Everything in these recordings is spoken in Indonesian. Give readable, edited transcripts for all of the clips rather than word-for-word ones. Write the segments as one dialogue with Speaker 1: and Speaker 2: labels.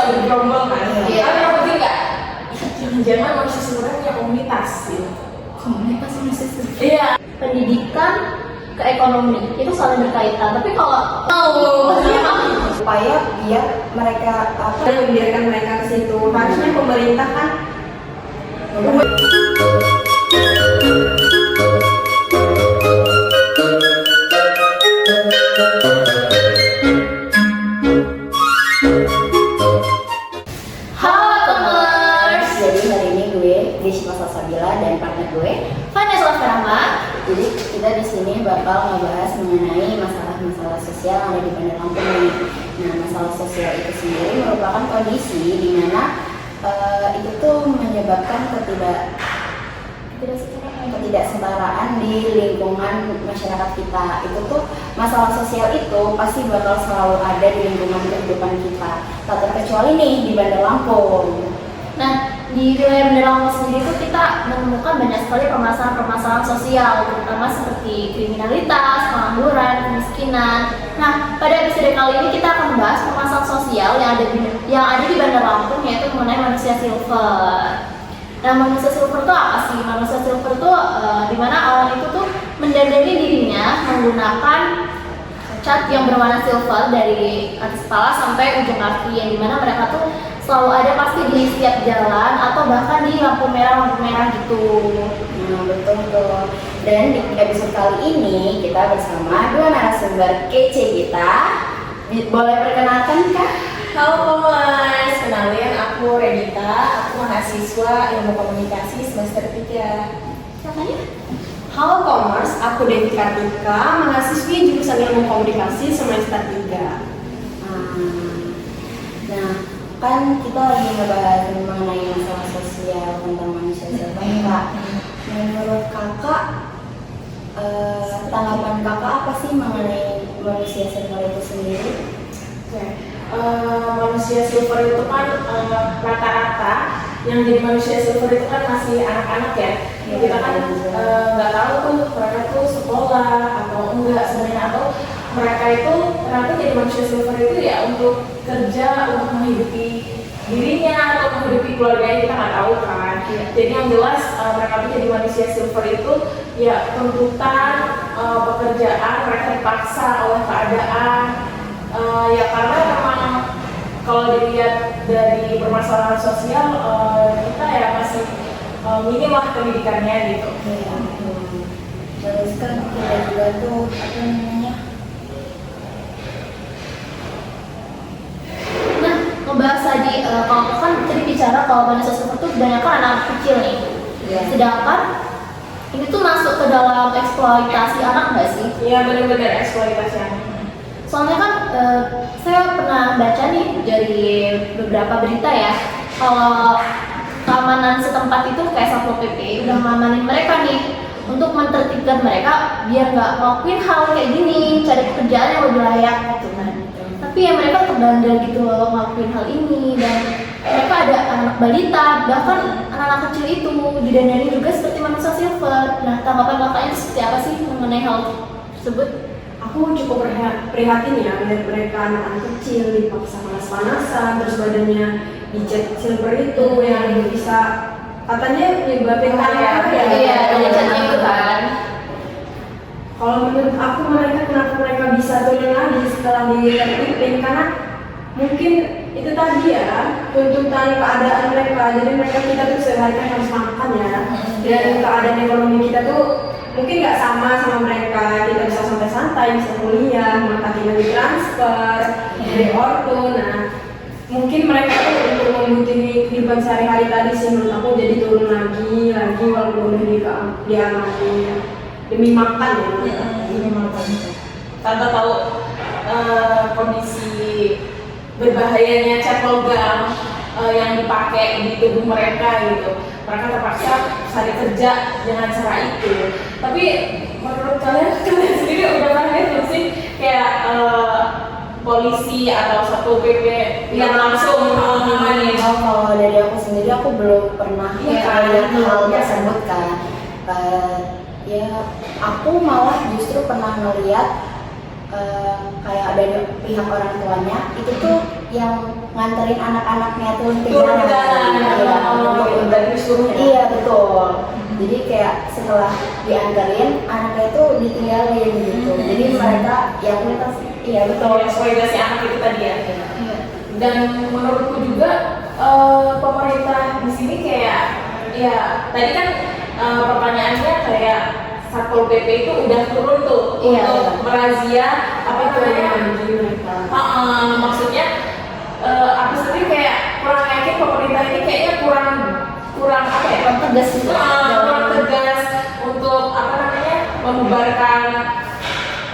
Speaker 1: bisa bergerombol kan.
Speaker 2: Iya.
Speaker 1: Tapi aku pikir nggak, jangan-jangan manusia sebenarnya punya komunitas gitu.
Speaker 2: Komunitas manusia.
Speaker 1: Iya.
Speaker 3: Pendidikan ke ekonomi itu saling berkaitan. Tapi kalau
Speaker 2: Supaya biar mereka
Speaker 1: Dan membiarkan mereka ke situ. Harusnya pemerintah kan
Speaker 3: Halo Tomers,
Speaker 2: Jadi hari ini gue Risma Salsabila dan partner gue.
Speaker 3: Vanessa Farama.
Speaker 2: Jadi kita di sini bakal ngebahas mengenai masalah-masalah sosial yang ada di Bandar Lampung ini. Nah, masalah sosial itu sendiri merupakan kondisi di mana itu tuh menyebabkan ketidaksetaraan di lingkungan masyarakat kita. Itu tuh masalah sosial itu pasti bakal selalu ada di lingkungan kehidupan kita. Tak terkecuali nih di Bandar Lampung.
Speaker 3: Nah, di wilayah Bandar Lampung sendiri tuh kita menemukan banyak sekali permasalahan-permasalahan sosial, terutama seperti kriminalitas, pengangguran, kemiskinan. Nah, pada episode kali ini kita akan membahas permasalahan sosial yang ada di Bandar Lampung, yaitu mengenai manusia silver. Nah, manusia silver itu apa sih? Manusia silver itu dimana orang itu tuh mendandani dirinya menggunakan cat yang berwarna silver dari atas kepala sampai ujung kaki, yang dimana mereka tuh selalu ada pasti di setiap jalan atau bahkan di lampu merah gitu.
Speaker 2: Nah, betul tuh. Dan di episode kali ini kita bersama dua narasumber kece kita. Boleh perkenalkan Kak?
Speaker 1: halo Mas, kenalin aku Renita, aku mahasiswa Ilmu Komunikasi semester 3.
Speaker 3: Katanya?
Speaker 1: Halo Commerce, aku Devi Kartika, mahasiswi jurusan Ilmu Komunikasi semester 3.
Speaker 2: Nah, kan kita lagi ngebahas mengenai masalah sosial tentang manusia silver, Kak. Menurut Kakak, tanggapan Kakak apa sih mengenai manusia silver itu sendiri?
Speaker 1: Manusia silver itu kan rata-rata yang jadi manusia silver itu kan masih anak-anak ya. Kita kan nggak tahu tuh mereka tuh sekolah atau enggak sebenarnya, atau mereka itu ternyata jadi manusia silver itu ya untuk kerja, untuk menghidupi dirinya atau menghidupi keluarganya, kita nggak tahu kan. Jadi yang jelas mereka tuh jadi manusia silver itu ya tuntutan pekerjaan, mereka dipaksa oleh keadaan. Ya karena memang kalau dilihat dari permasalahan sosial kita ya masih minim lah pendidikannya gitu.
Speaker 2: Iya. Terus kan kita juga tuh apa namanya?
Speaker 3: Nah, ngebahas tadi, kalau kan tadi bicara kalau manusia silver itu kebanyakan anak kecil nih.
Speaker 2: Iya.
Speaker 3: Sedangkan ini tuh masuk ke dalam eksploitasi anak nggak sih?
Speaker 1: Iya, benar-benar eksploitasi anak.
Speaker 3: Soalnya kan saya pernah baca nih dari beberapa berita ya, kalau keamanan setempat itu kayak Satpol PP udah ngamanin mereka nih untuk mentertibkan mereka biar nggak ngelakuin hal kayak gini, cari pekerjaan yang lebih layak gitu kan. Tapi ya mereka terbandel gitu loh ngelakuin hal ini, dan mereka ada anak balita, bahkan anak-anak kecil itu didandani juga seperti manusia silver. Nah, tanggapan kakaknya seperti apa sih mengenai hal tersebut?
Speaker 1: Aku cukup prihatin ya melihat mereka anak-anak kecil dipaksa panas-panasan, terus badannya dicat silver itu yang bisa katanya nyebabin kanker ya.
Speaker 3: Iya, ada catnya itu kan.
Speaker 1: Kalau menurut aku kenapa mereka bisa turun lagi setelah ditertibin, karena mungkin itu tadi ya tuntutan keadaan mereka. Jadi kita tuh sehari kan harus makan ya, dan keadaan ekonomi kita tuh mungkin nggak sama mereka. Kita bisa santai-santai, bisa kuliah, maka tinggal ditransfer dari ortu. Nah, mungkin mereka tuh untuk membutuhkan kehidupan sehari-hari tadi sih menurut aku, jadi turun lagi walaupun udah diamati demi makan ya.
Speaker 2: Ini makan.
Speaker 1: Tanpa tahu kondisi berbahayanya cat logam yang dipakai di tubuh mereka gitu. Mereka terpaksa cari kerja dengan cara itu. Tapi menurut kalian sendiri udah pernah lihat sih kayak polisi atau Satpol PP yang langsung menangani?
Speaker 2: Kalau dari aku sendiri aku belum pernah melihat hal tersebut kan. Ya aku malah justru pernah melihat kayak dari pihak orang tuanya itu tuh yang nganterin anak-anaknya tuh ke
Speaker 1: Turun ke
Speaker 2: jalan.
Speaker 1: jalan,
Speaker 2: Iya,
Speaker 1: dan disuruh.
Speaker 2: iya betul. Jadi kayak setelah diantarin anaknya itu ditinggalin gitu. Jadi mereka yang mereka iya betul.
Speaker 1: Eksploitasi anak itu tadi ya.
Speaker 3: Iya.
Speaker 1: Dan menurutku juga pemerintah di sini kayak ya tadi kan pertanyaannya kayak Satpol PP itu udah turun tuh
Speaker 2: Iya,
Speaker 1: untuk
Speaker 2: iya.
Speaker 1: merazia apa namanya maksudnya aku sendiri kayak kurang yakin pemerintah ini kayaknya kurang apa ya,
Speaker 3: Kurang tegas gitu.
Speaker 1: kurang tegas untuk apa namanya membubarkan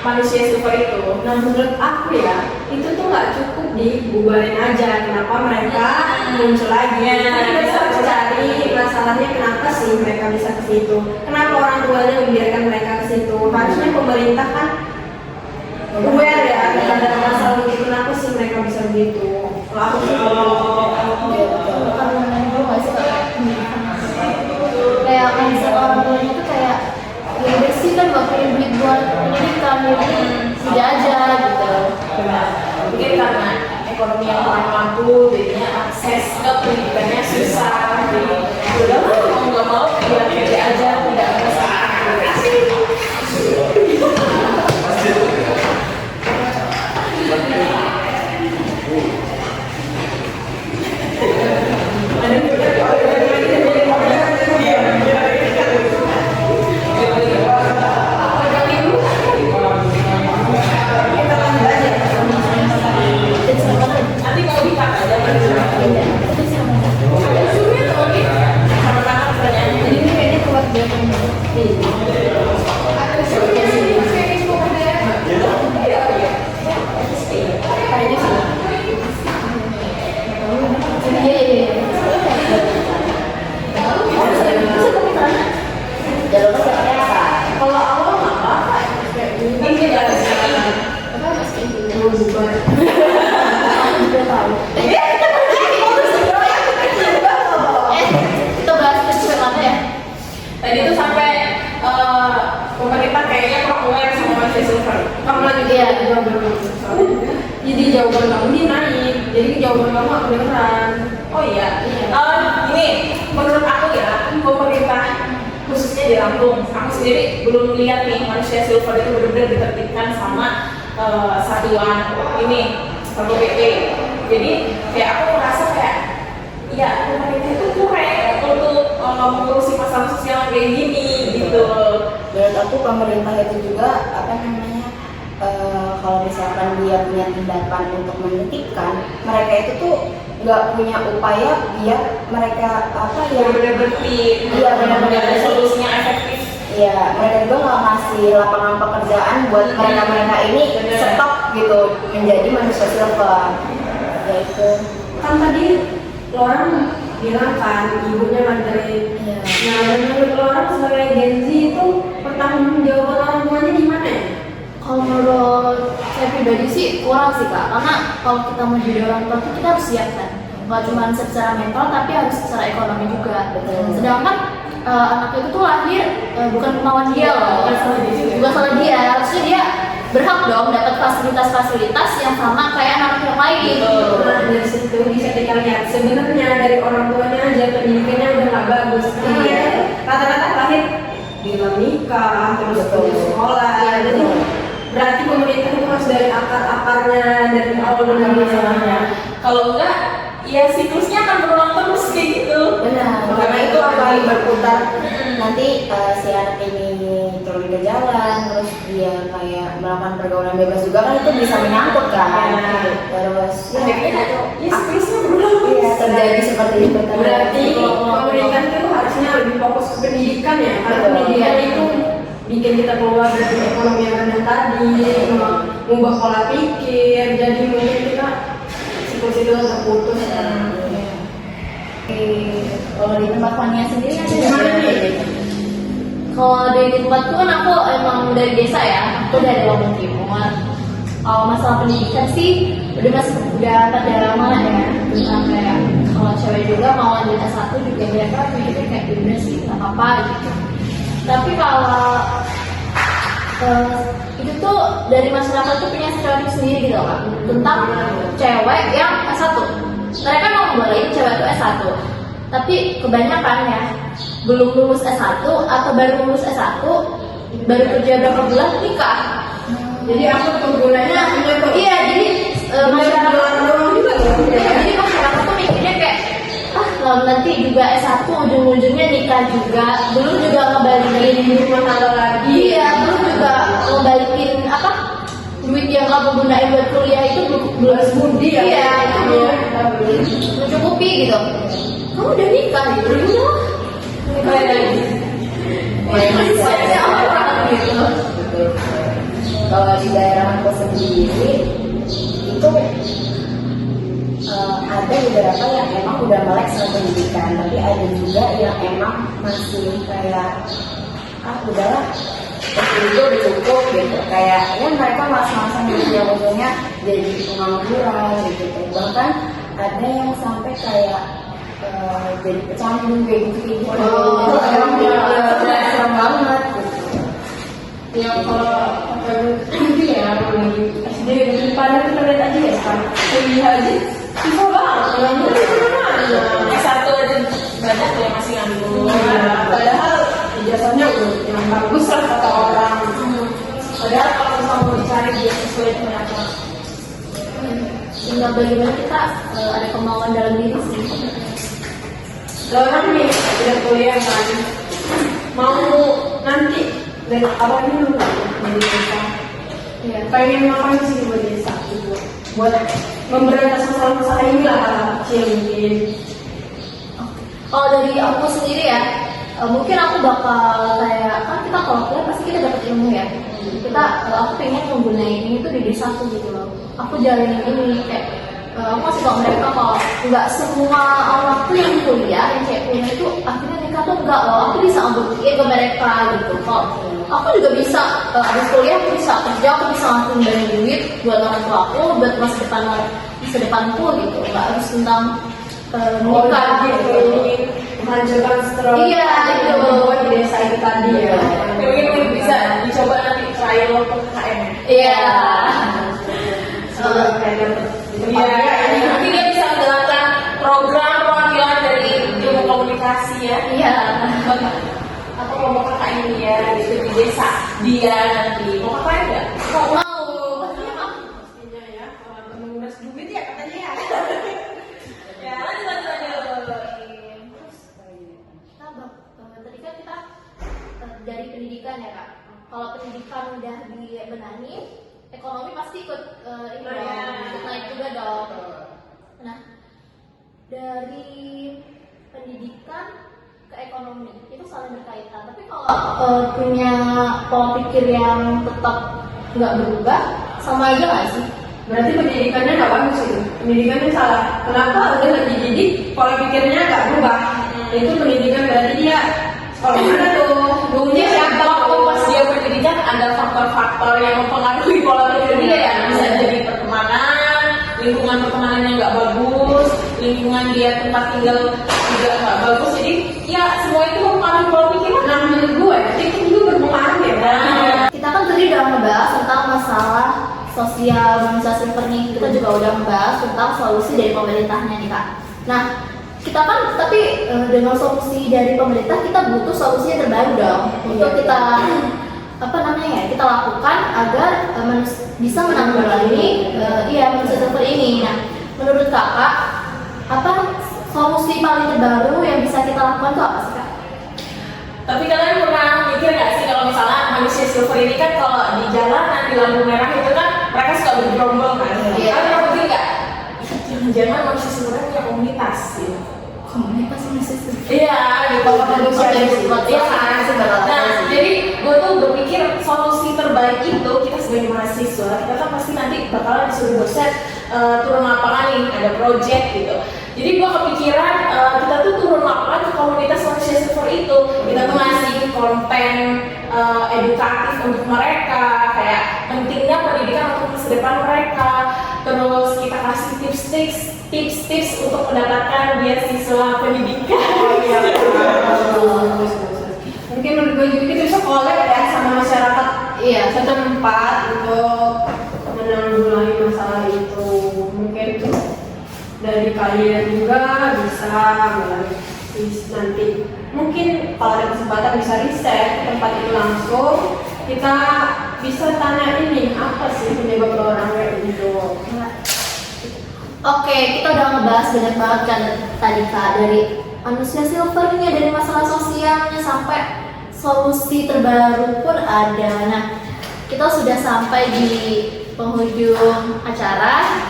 Speaker 1: manusia silver itu.
Speaker 4: Nah menurut aku ya itu tuh nggak cukup dibubarin aja. Kenapa mereka muncul lagi?
Speaker 1: Ya,
Speaker 4: Kita
Speaker 1: bisa
Speaker 4: harus cari masalahnya kenapa sih mereka bisa ke situ? Kenapa orang tuanya membiarkan mereka ke situ? Harusnya pemerintah kan aware ya terhadap masalah itu. Kenapa sih mereka bisa begitu? Kalau aku sih
Speaker 2: Iya betul.
Speaker 3: Karena gue nggak suka kayak mindset orang tuanya tuh kayak ya udah sih kan gak punya duit buat pendidikan jadi tidak aja gitu.
Speaker 1: Mungkin karena ekonomi yang kurang mampu, jadinya akses ke pendidikannya susah. Jadi udah mau nggak mau ya kerja aja, tidak berusaha. Nanti mau dikat aja sama tangan pertanyaannya.
Speaker 3: Jadi ini kayaknya kuat banget.
Speaker 1: Kayaknya sih.
Speaker 2: Jalur seperti apa?
Speaker 1: Kalau awal nggak apa-apa, kayak gini kan dia ada sini.
Speaker 4: bubar.
Speaker 3: Kita bahas ke mana ya?
Speaker 1: Tadi tuh sampai pemerintah kayaknya kurang aware sama manusia silver.
Speaker 4: Kamu lagi jawaban kamu. Jadi jawaban kamu ini naik. Jadi jawaban kamu aku kedengeran.
Speaker 1: Oh iya. Ini menurut aku ya pemerintah khususnya di Lampung, aku sendiri belum lihat nih manusia silver itu benar-benar ditertibkan sama satuan ini Satpol PP. Jadi kayak aku merasa kayak ya pemerintah itu kurang untuk mengurusi masalah sosial kayak gini gitu.
Speaker 2: Menurut aku pemerintah itu juga apa namanya kalau misalkan dia punya tindakan untuk menitipkan, mereka itu tuh nggak punya upaya biar mereka apa ya
Speaker 1: Benar-benar berhenti,
Speaker 2: Iya, benar-benar
Speaker 1: ada solusinya efektif.
Speaker 2: ya mereka juga nggak ngasih lapangan pekerjaan buat mereka ini
Speaker 1: Bener.
Speaker 2: stop gitu menjadi manusia silver yaitu
Speaker 4: Kan tadi orang bilang kan ibunya nganterin.
Speaker 2: Iya.
Speaker 4: Nah menurut orang sebagai Gen Z itu pertanggungjawaban orang tuanya gimana ya?
Speaker 3: Kalau menurut saya pribadi sih kurang sih kak, karena kalau kita mau jadi orang tua tuh kita harus siap kan, nggak cuma secara mental tapi harus secara ekonomi juga.
Speaker 2: Betul.
Speaker 3: Sedangkan anak itu tuh lahir bukan kemauan dia loh, bukan salah dia, harusnya dia berhak dong dapat fasilitas-fasilitas yang sama kayak anak yang lain.
Speaker 4: Nah dari situ bisa kita lihat sebenarnya dari orang tuanya aja pendidikannya udah nggak bagus.
Speaker 2: Iya.
Speaker 4: Rata-rata lahir di dalam nikah terus
Speaker 2: Betul.
Speaker 4: putus sekolah.
Speaker 2: Iya,
Speaker 4: Jadi
Speaker 2: betul.
Speaker 4: berarti pemerintah itu harus dari akar-akarnya dari awal benar masalahnya.
Speaker 1: Kalau enggak, ya siklusnya akan berulang terus kayak gitu.
Speaker 2: benar karena itu akan berputar nanti si anak ini turun ke jalan terus dia kayak melakukan pergaulan bebas juga kan itu bisa menyangkut kan
Speaker 1: Iya.
Speaker 2: terus
Speaker 1: Akhirnya ya siklusnya berulang
Speaker 2: iya,
Speaker 1: terus.
Speaker 2: terjadi seperti itu
Speaker 4: Berarti pemerintah itu harusnya lebih fokus ke pendidikan ya, karena
Speaker 2: Betul.
Speaker 4: pendidikan itu bikin kita keluar dari ekonomi yang rendah tadi, mengubah pola pikir, jadi mungkin kita siklus itu terputus.
Speaker 3: Kalau di tempat Fania sendiri ada
Speaker 4: Gimana
Speaker 3: nggak?
Speaker 4: nih?
Speaker 3: Kalau di tempatku kan aku emang dari desa ya, aku dari Lampung Timur. Kalau masalah pendidikan sih udah pada mana ya? Udah kayak kalau cewek juga mau lanjut S1 juga mereka mikirnya kayak udah sih nggak apa-apa gitu. Tapi kalau itu tuh dari masyarakat tuh punya stereotip sendiri gitu loh, Kak, tentang cewek yang S1. Mereka mau bolehin cewek itu S1, tapi kebanyakan ya belum lulus S1 atau baru lulus S1, baru kerja berapa bulan nikah.
Speaker 4: Jadi aku penggunanya
Speaker 3: Iya, jadi masyarakat
Speaker 4: doang juga loh.
Speaker 3: jadi masyarakat tuh mikirnya kayak nanti juga S1 ujung-ujungnya nikah juga, belum juga ngebalikin
Speaker 4: Rumah tangga lagi.
Speaker 3: iya, belum juga ngebalikin apa duit yang kamu gunain buat kuliah itu belum
Speaker 4: Budi ya.
Speaker 3: iya, itu belum mencukupi gitu. Kamu udah nikah gitu, udah
Speaker 4: Baik lagi.
Speaker 3: banyak orang gitu.
Speaker 2: Betul. Kalau di daerah aku sendiri itu ada beberapa yang emang udah melek soal pendidikan, tapi ada juga yang emang masih kayak udahlah itu udah cukup gitu, kayak ya mereka mas-masan gitu yang ujungnya jadi pengangguran gitu. Bahkan ada yang sampai kayak jadi pecandu kayak gitu. Emang serem banget gitu.
Speaker 4: Yang kalau itu ya lagi SD di depan kita lihat aja ya kan. Kuliah aja susah banget.
Speaker 1: S1 aja banyak tuh yang masih nganggur.
Speaker 4: Padahal ijazahnya yang bagus lah kata orang.
Speaker 1: Padahal kalau misalnya mau dicari dia sesuai dengan apa?
Speaker 3: Tinggal bagaimana kita ada kemauan dalam diri sih.
Speaker 4: Kalau orang nih udah kuliah kan, mau nanti dari awal dulu dari desa. Ya, pengen ngapain sih buat desa gitu? Buat memberantas masalah-masalah ini lah hal kecil mungkin.
Speaker 3: Kalau dari aku sendiri ya, mungkin aku bakal kayak kan kita kalau kuliah pasti kita dapat ilmu ya. Kita aku pengen menggunakan ini tuh di desa aku gitu loh. Aku jalanin ini kayak aku masih tau mereka kalau nggak semua orang tuh yang kuliah, yang kayak kuliah itu akhirnya nikah tuh enggak loh. Aku bisa buktiin ke mereka gitu. Kalau aku juga bisa habis kuliah aku bisa kerja, aku bisa langsung dari duit buat orang tua aku, buat masa depanku gitu. Nggak harus tentang menikah gitu.
Speaker 4: Menghancurkan stroke.
Speaker 3: Iya, itu.
Speaker 4: Buat di desa itu tadi ya.
Speaker 1: Mungkin bisa dicoba nanti trial PKM.
Speaker 3: Iya.
Speaker 4: Semoga kayak dapet.
Speaker 1: Iya, nanti dia bisa menjalankan program perwakilan dari ilmu komunikasi ya.
Speaker 3: Iya.
Speaker 1: Atau kelompok kakak ini ya, gitu di desa dia nanti. Mau kakak enggak?
Speaker 3: Mau.
Speaker 4: Pastinya ya, menguras duit ya katanya ya.
Speaker 1: Ya, lanjut.
Speaker 3: Tadi kan kita dari pendidikan ya Kak. Kalau pendidikan udah dibenahi, ekonomi pasti ikut ini
Speaker 1: Nah,
Speaker 3: dong,
Speaker 1: ya.
Speaker 3: ikut naik juga dong. Nah, dari pendidikan ke ekonomi itu saling berkaitan. Tapi kalau punya pola pikir yang tetap nggak berubah, sama aja nggak sih?
Speaker 4: Berarti pendidikannya nggak bagus itu. Pendidikannya salah. Kenapa udah lagi didik, pola pikirnya nggak berubah? Itu pendidikan berarti dia sekolah mana tuh? Gurunya siapa?
Speaker 1: Kalau pas dia pendidikan ada faktor-faktor yang mempengaruhi pola pikir dia ya. Bisa jadi pertemanan, lingkungan pertemanan yang nggak bagus, lingkungan dia tempat tinggal juga nggak bagus. Jadi ya semua itu mempengaruhi pola pikir.
Speaker 4: Nah menurut gue itu juga berpengaruh ya.
Speaker 3: Kita kan tadi udah ngebahas tentang masalah sosial manusia silver nih. Kita juga udah ngebahas tentang solusi dari pemerintahnya nih Kak. Nah, kita kan tapi dengan solusi dari pemerintah kita butuh solusi yang terbaik dong untuk kita kita lakukan agar bisa menanggulangi manusia silver ini. Nah, menurut Kakak apa solusi paling terbaru yang bisa kita lakukan itu apa sih Kak?
Speaker 1: Tapi kalian pernah mikir nggak sih kalau misalnya manusia silver ini kan kalau di jalanan di lampu merah itu kan mereka suka bergerombol kan?
Speaker 3: Iya.
Speaker 1: Kalian pernah mikir nggak? Jangan manusia silver punya komunitas gitu.
Speaker 3: Komunitas manusia silver.
Speaker 1: Iya, gitu.
Speaker 3: Kalau manusia
Speaker 1: Iya
Speaker 3: silver,
Speaker 1: kan?
Speaker 3: sih bakal
Speaker 1: Nah,
Speaker 3: ada sih.
Speaker 1: jadi gue tuh berpikir solusi terbaik itu kita sebagai mahasiswa kita kan pasti nanti bakalan disuruh dosen turun lapangan nih, ada project gitu. Jadi gue kepikiran kita tuh turun lapangan ke komunitas manusia silver itu. Kita tuh ngasih konten edukatif untuk mereka, kayak pentingnya pendidikan untuk masa depan mereka. Terus kita kasih tips-tips untuk mendapatkan beasiswa pendidikan.
Speaker 4: Iya. Mungkin menurut gue juga kita bisa collab ya sama masyarakat
Speaker 3: Iya.
Speaker 4: satu tempat untuk menanggulangi masalah itu. Mungkin dari kalian juga bisa nanti mungkin kalau ada kesempatan bisa riset ke tempat itu langsung, kita bisa tanya ini apa sih penyebab orang kayak gitu.
Speaker 3: Oke, kita udah ngebahas banyak banget kan tadi Kak, dari manusia silvernya, dari masalah sosialnya sampai solusi terbaru pun ada. Nah, kita sudah sampai di penghujung acara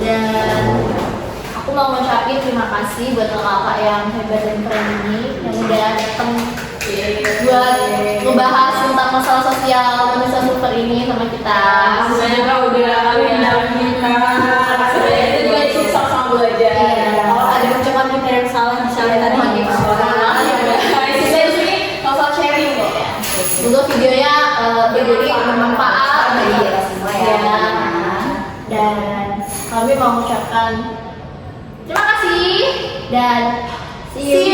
Speaker 3: dan aku mau ngucapin terima kasih buat kakak yang hebat dan keren ini yang udah datang buat ngebahas tentang masalah sosial manusia silver ini sama kita.
Speaker 1: Sebenarnya kak udah undang kita. Sebenarnya kita juga ikut sama belajar.
Speaker 3: Iya.
Speaker 4: Kalau ada ucapan kita yang salah misalnya tadi
Speaker 1: Kita di sini masalah sharing kok ya.
Speaker 3: Semoga videonya jadi bermanfaat
Speaker 2: bagi kita semua ya.
Speaker 3: Dan kami mau mengucapkan terima kasih dan see you